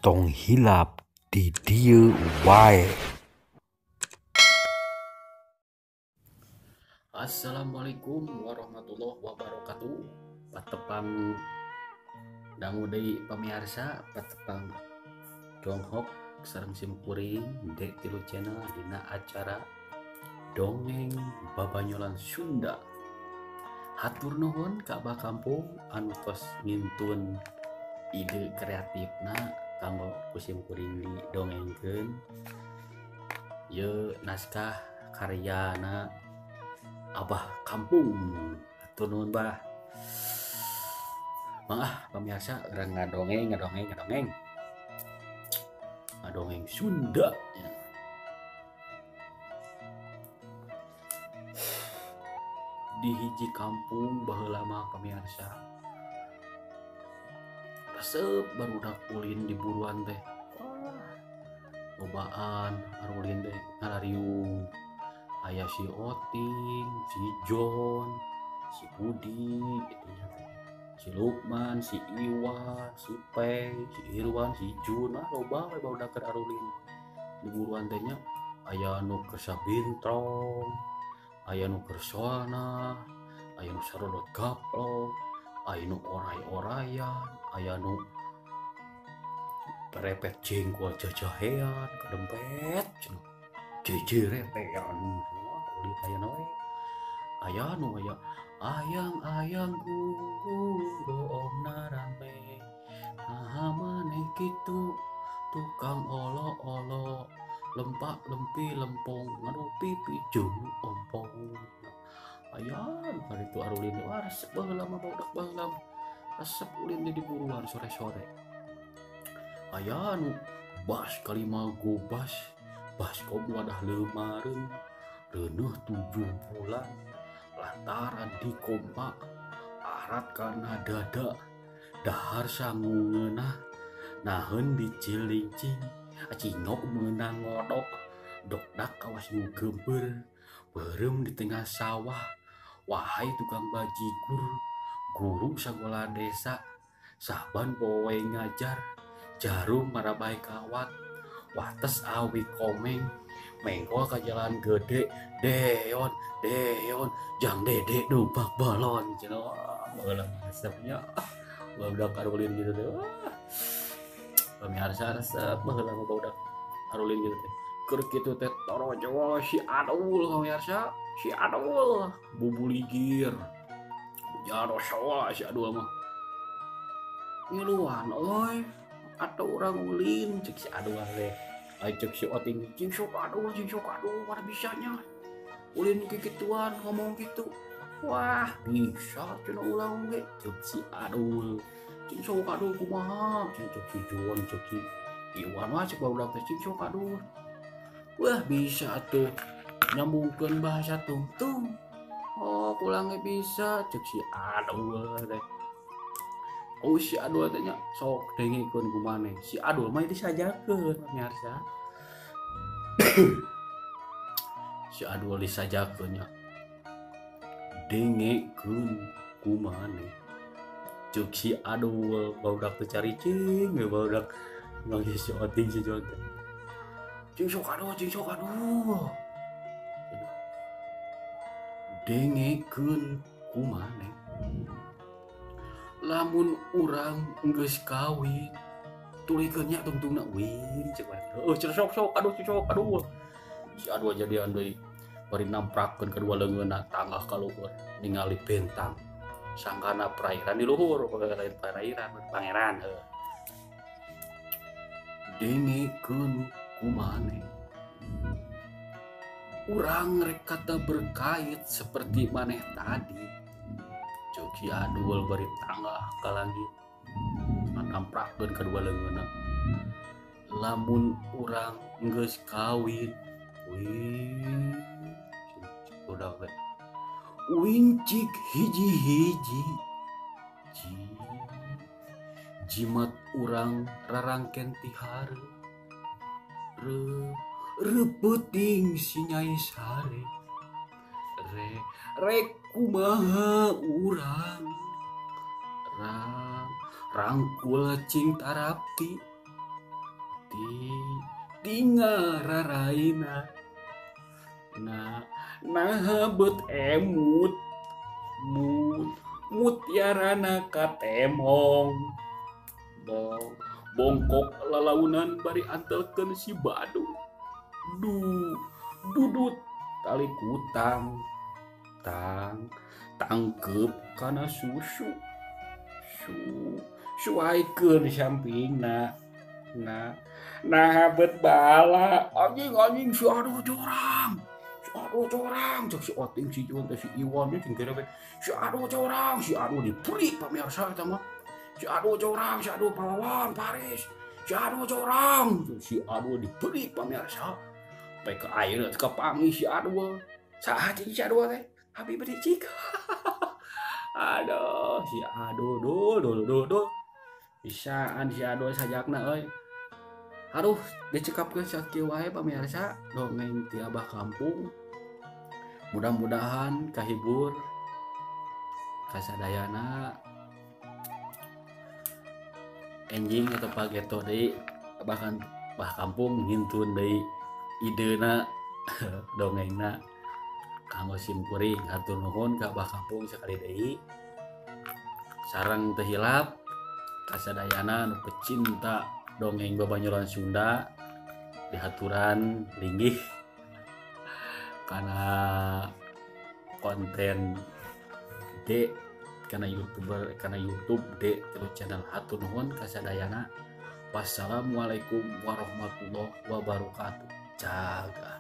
tong hilap di dieu wae. Assalamualaikum warahmatullahi wabarakatuh. Patepang dangu deui pamirsa, patepang Donghok sareng simkuring dek tilu channel dina acara dongeng babanyolan Sunda. Hatur nuhun ka Abah Kampung anu tos ngintun ide kreatifna kanggo kusimkuring di dongengkeun. Ye naskah karyana Abah Kampung. Hatur nuhun Bah. Pemirsa urang ngadongeng Sunda ya. Di hiji kampung baheula mah pemirsa resep barudak ulin di buruan teh. Lobaan arulin teh ngarariung. Aya si Oting, si John, si Budi, gitu ya. Si Lukman, si Iwan, si Pei, si Irwan, si Jun, loba we barudak keur arulin di buruan teh nya. Aya nu keur sabintrong, aya nu keur soana, aya nu sarodot gaplok, aya nu oray-orayan, aya nu perepet jengkol jajahean, kadempet cenah. Jejeretean ulit aya we. Aya nu aya ayang-ayang goongna rame. Naha maneh kitu tukang olo-olo, lempak-lempi lempong, ngadupi jeung ompong. Aya nu kaditu arulin resep baheula mah barudak baheula resep ulin di buruan sore-sore. Aya nu bas kalima gobas baskom wadah leumareun reuneuh 7 bulan lantaran di kompak arat karena dada dahar sangungeunah naheun dicilincing acingok meunang ngodok dokdak kawas nu geumpeur beureum di tengah sawah. Wahai tukang bajigur guru sakola desa saban poe ngajar jarum marabai kawat wates awi komeng menggol ka jalan gede deon jang dede numpak balon cenah. Baheula resepnya barudak arulin gitu teh. Pemirsa resep baheula mah barudak arulin gitu teh. Keur kitu teh torojol si Adul pemirsa, si Adul bubuligir. Jaro sawa si Adul mah. Ngiluan euy atuh urang ulin cek si Adul teh. Cek si Oting cing sok aduh mana bisanya ulin kikituan ngomong gitu. Wah bisa cenah ulang ge cek si Adul cing sok aduh kumaha cek si Juan cek si Iwan mah cek barudak teh cing sok aduh. Wah bisa atuh nyambungkeun bahasa tungtung. Oh ulang ge bisa cek si Adul teh. Oh si Adul teh nya sok dengikeun ku maneh. Si Adul mah disajakeun pemirsa. Si Adul disajakeun nya dengekeun ku maneh. Ceuk si Adul barudak teu caricing barudak nangis si Oting si Jon teh. Cing sok aduh. Dengekeun ku maneh. Lamun urang geus kawin tulikeun nya tungtungna win cek maneh. Heuh cenah sok aduh. Si Adul jadian deui bari namprakeun kadua leungeunna tangah ka luhur ningali bentang. Sangkana perairan di luhur, lain perairan pangeran heuh. Dengekeun ku maneh. Urang rek kata berkait seperti maneh tadi. Ceuk si Adul bari tangah ka langit. Namprakeun kadua leungeunna. Lamun urang geus kawin wing udah we wincik hiji-hiji jimat urang rarangken ti hareup repeuting si Nyai Sare rek kumaha urang rangkul cing tarapi ti tingararaina nah bet emut mutiarana katemong bongkok lalaunan bari antelkeun si Badung dudut tali kutang tangkep kana susu suaikeun sampingna nah bet bala anjing si aduh corang cek si Oting si Jun si Iwan nya jeung gerebek si aduh diberi pamirsa eta mah si aduh corang si aduh pahlawan Paris si aduh corang si aduh diberi pamirsa sampai ke air ke pangi si aduh saha si aduh teh abi bericik aduh si aduh duh bisaan si aduh sajakna euy aduh dicekapkeun sakieu wae pamirsa dongeng ti Abah Kampung. Mudah-mudahan kahibur kasadayana enjing atau pageto deui bahkan Abah Kampung ngintun deui idena dongengna kanggo simkuring hatur nuhun ka Abah Kampung sakali deui sareng teu hilap kasadayana nu pecinta dongeng Babanyuran Sunda dihaturan linggih karena konten D karena YouTube D terus channel hatur nuhun kasadayana. Wassalamualaikum warahmatullahi wabarakatuh. Jaga